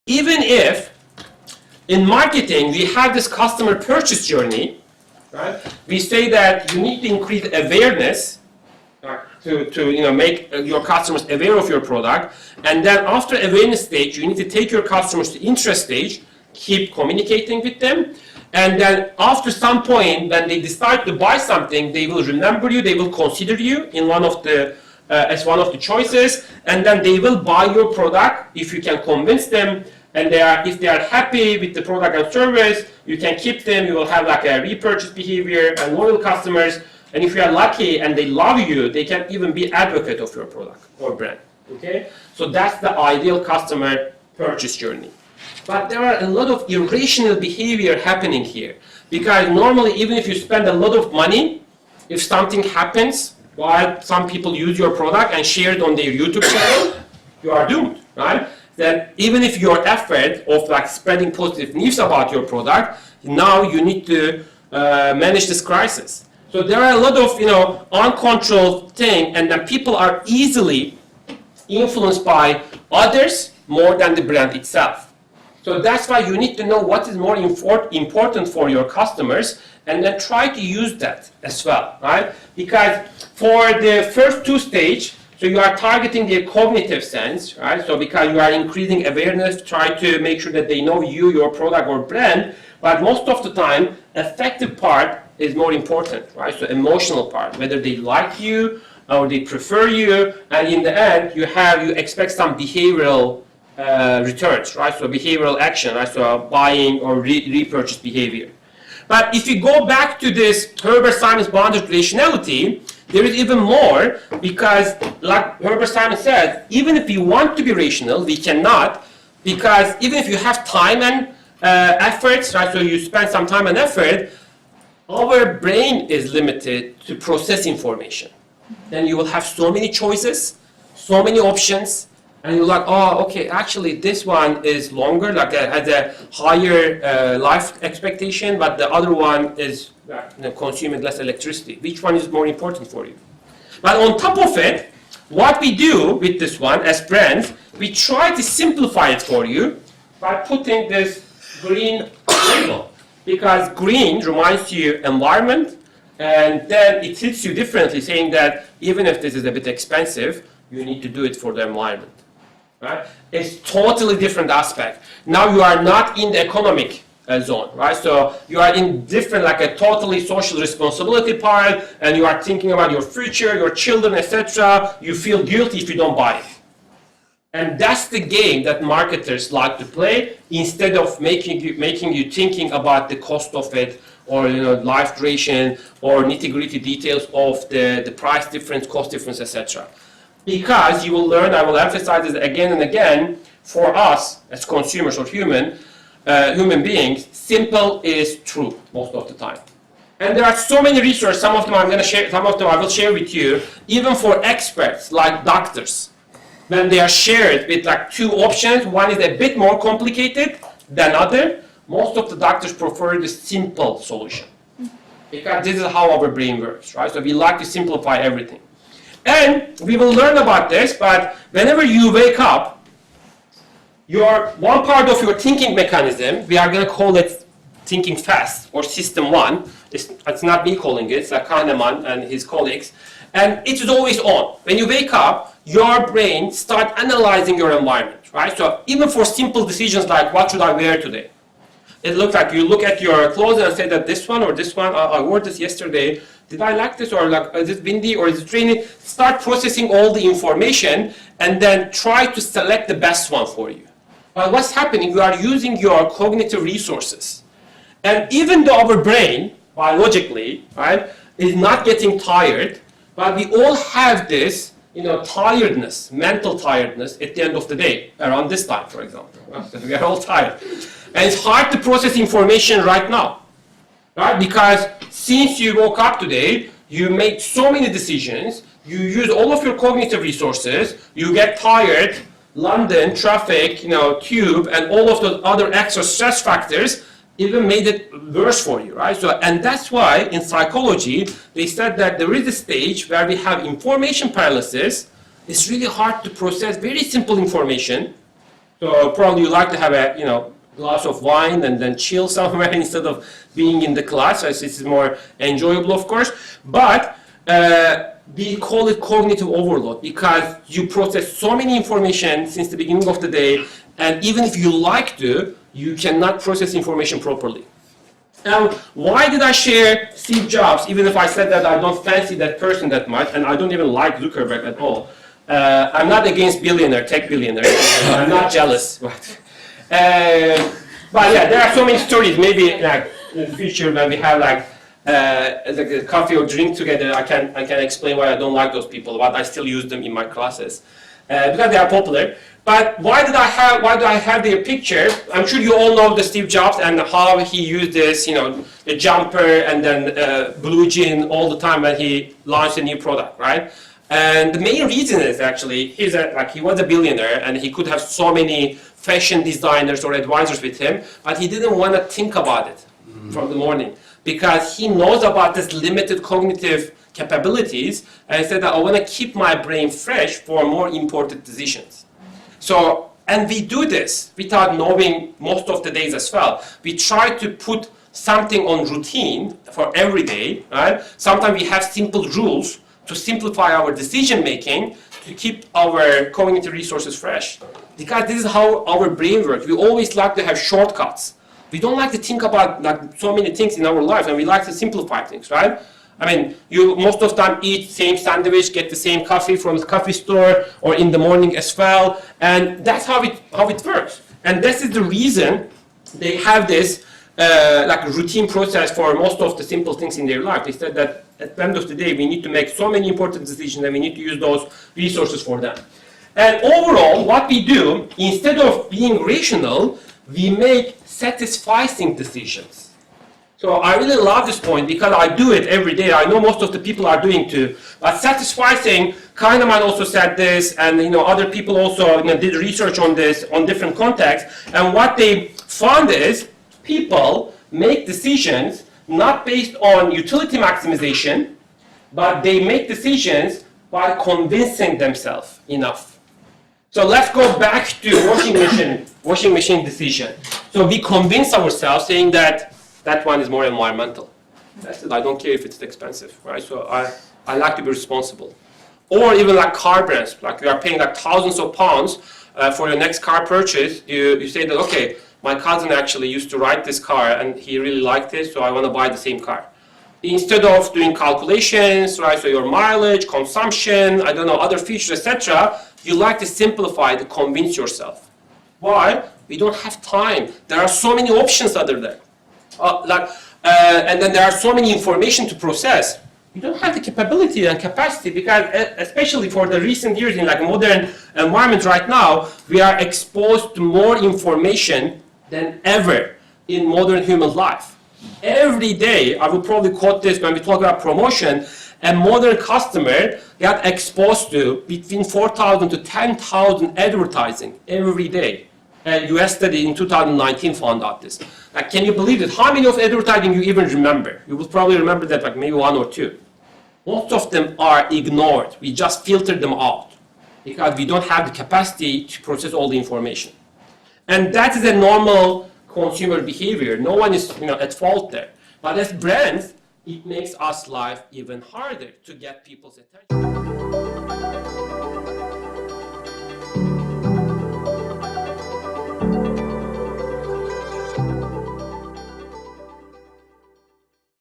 even if in marketing we have this customer purchase journey, right? We say that you need to increase awareness to make your customers aware of your product, and then after awareness stage, you need to take your customers to interest stage, keep communicating with them, and then after some point, when they decide to buy something, they will remember you, they will consider you in one of the as one of the choices, and then they will buy your product if you can convince them. And if they are happy with the product and service, you can keep them. You will have like a repurchase behavior and loyal customers. And if you are lucky and they love you, they can even be advocate of your product or brand. Okay? So that's the ideal customer purchase journey. But there are a lot of irrational behavior happening here. Because normally, even if you spend a lot of money, if something happens while some people use your product and share it on their YouTube channel, you are doomed, right? Then even if your effort of like spreading positive news about your product, now you need to manage this crisis. So there are a lot of uncontrolled things, and then people are easily influenced by others more than the brand itself. So that's why you need to know what is more important for your customers, and then try to use that as well, right? Because for the first two stages, so you are targeting their cognitive sense, right? So because you are increasing awareness, try to make sure that they know you, your product or brand, but most of the time, effective part is more important, right? So emotional part, whether they like you or they prefer you, and in the end, you expect some behavioral returns, right? So behavioral action, right? So buying or repurchase behavior. But if you go back to this Herbert Simon's bounded rationality, there is even more, because like Herbert Simon said, even if we want to be rational, we cannot, because even if you have time and efforts, right? So you spend some time and effort, our brain is limited to process information. Then you will have so many choices, so many options, and you're like, oh, okay, actually this one is longer, like has a higher life expectation, but the other one is consuming less electricity. Which one is more important for you? But on top of it, what we do with this one as brands, we try to simplify it for you by putting this green label. Because green reminds you environment, and then it hits you differently, saying that even if this is a bit expensive, you need to do it for the environment. Right? It's totally different aspect. Now you are not in the economic zone, right? So you are in different, like a totally social responsibility part, and you are thinking about your future, your children, etc. You feel guilty if you don't buy it. And that's the game that marketers like to play, instead of making you thinking about the cost of it, or life duration, or nitty-gritty details of the price difference, cost difference, etc. Because you will learn, I will emphasize this again and again, for us as consumers or human beings, simple is true most of the time. And there are so many resources, some of them I'm going to share, some of them I will share with you, even for experts like doctors. When they are shared with like two options, one is a bit more complicated than other, most of the doctors prefer the simple solution. Because this is how our brain works, right? So we like to simplify everything. And we will learn about this, but whenever you wake up, one part of your thinking mechanism, we are going to call it thinking fast, or system one. It's not me calling it, it's like Kahneman and his colleagues. And it is always on. When you wake up, your brain starts analyzing your environment, right? So even for simple decisions like, what should I wear today? It looks like you look at your clothes and say that this one or this one, I wore this yesterday. Did I like this, or like, is it windy, or is it raining? Start processing all the information and then try to select the best one for you. But what's happening, you are using your cognitive resources. And even though our brain, biologically, right, is not getting tired, but we all have this, tiredness, mental tiredness at the end of the day, around this time, for example. We are all tired. And it's hard to process information right now, right? Because since you woke up today, you made so many decisions, you use all of your cognitive resources, you get tired, London, traffic, tube, and all of those other extra stress factors even made it worse for you, right? So, and that's why in psychology, they said that there is a stage where we have information paralysis. It's really hard to process very simple information. So probably you like to have a glass of wine and then chill somewhere instead of being in the class. So it's more enjoyable, of course. But we call it cognitive overload because you process so many information since the beginning of the day, and even if you like to, you cannot process information properly. Now, why did I share Steve Jobs, even if I said that I don't fancy that person that much, and I don't even like Zuckerberg at all? I'm not against tech billionaires. I'm not jealous. But yeah, there are so many stories. Maybe like in the future when we have like a coffee or drink together, I can explain why I don't like those people, but I still use them in my classes because they are popular. But why do I have their picture? I'm sure you all know the Steve Jobs and how he used this, the jumper and then blue jean all the time when he launched a new product, right? And the main reason is actually he was a billionaire and he could have so many fashion designers or advisors with him, but he didn't want to think about it from the morning because he knows about this limited cognitive capabilities, and he said that I want to keep my brain fresh for more important decisions. So, and we do this without knowing most of the days as well. We try to put something on routine for every day, right? Sometimes we have simple rules to simplify our decision making to keep our cognitive resources fresh. Because this is how our brain works. We always like to have shortcuts. We don't like to think about like so many things in our life, and we like to simplify things, right? I mean, you most of the time eat same sandwich, get the same coffee from the coffee store, or in the morning as well, and that's how it works. And this is the reason they have this like routine process for most of the simple things in their life. They said that at the end of the day, we need to make so many important decisions, and we need to use those resources for them. And overall, what we do, instead of being rational, we make satisfying decisions. So I really love this point because I do it every day. I know most of the people are doing too. But satisfying, Kahneman also said this, and other people also did research on this on different contexts. And what they found is people make decisions not based on utility maximization, but they make decisions by convincing themselves enough. So let's go back to washing machine decision. So we convince ourselves saying that one is more environmental. That's it. I don't care if it's expensive, right? So I like to be responsible. Or even like car brands, like you are paying like thousands of pounds for your next car purchase. You say that, okay, my cousin actually used to ride this car and he really liked it, so I want to buy the same car. Instead of doing calculations, right? So your mileage, consumption, I don't know, other features, etc. You like to simplify to convince yourself. Why? We don't have time. There are so many options other than. And then there are so many information to process. You don't have the capability and capacity because, especially for the recent years in like modern environment right now, we are exposed to more information than ever in modern human life. Every day, I will probably quote this when we talk about promotion, a modern customer got exposed to between 4,000 to 10,000 advertising every day. A US study in 2019 found out this. Like, can you believe it? How many of advertising you even remember? You will probably remember that like maybe one or two. Most of them are ignored. We just filter them out because we don't have the capacity to process all the information. And that is a normal consumer behavior. No one is at fault there. But as brands, it makes us life even harder to get people's attention.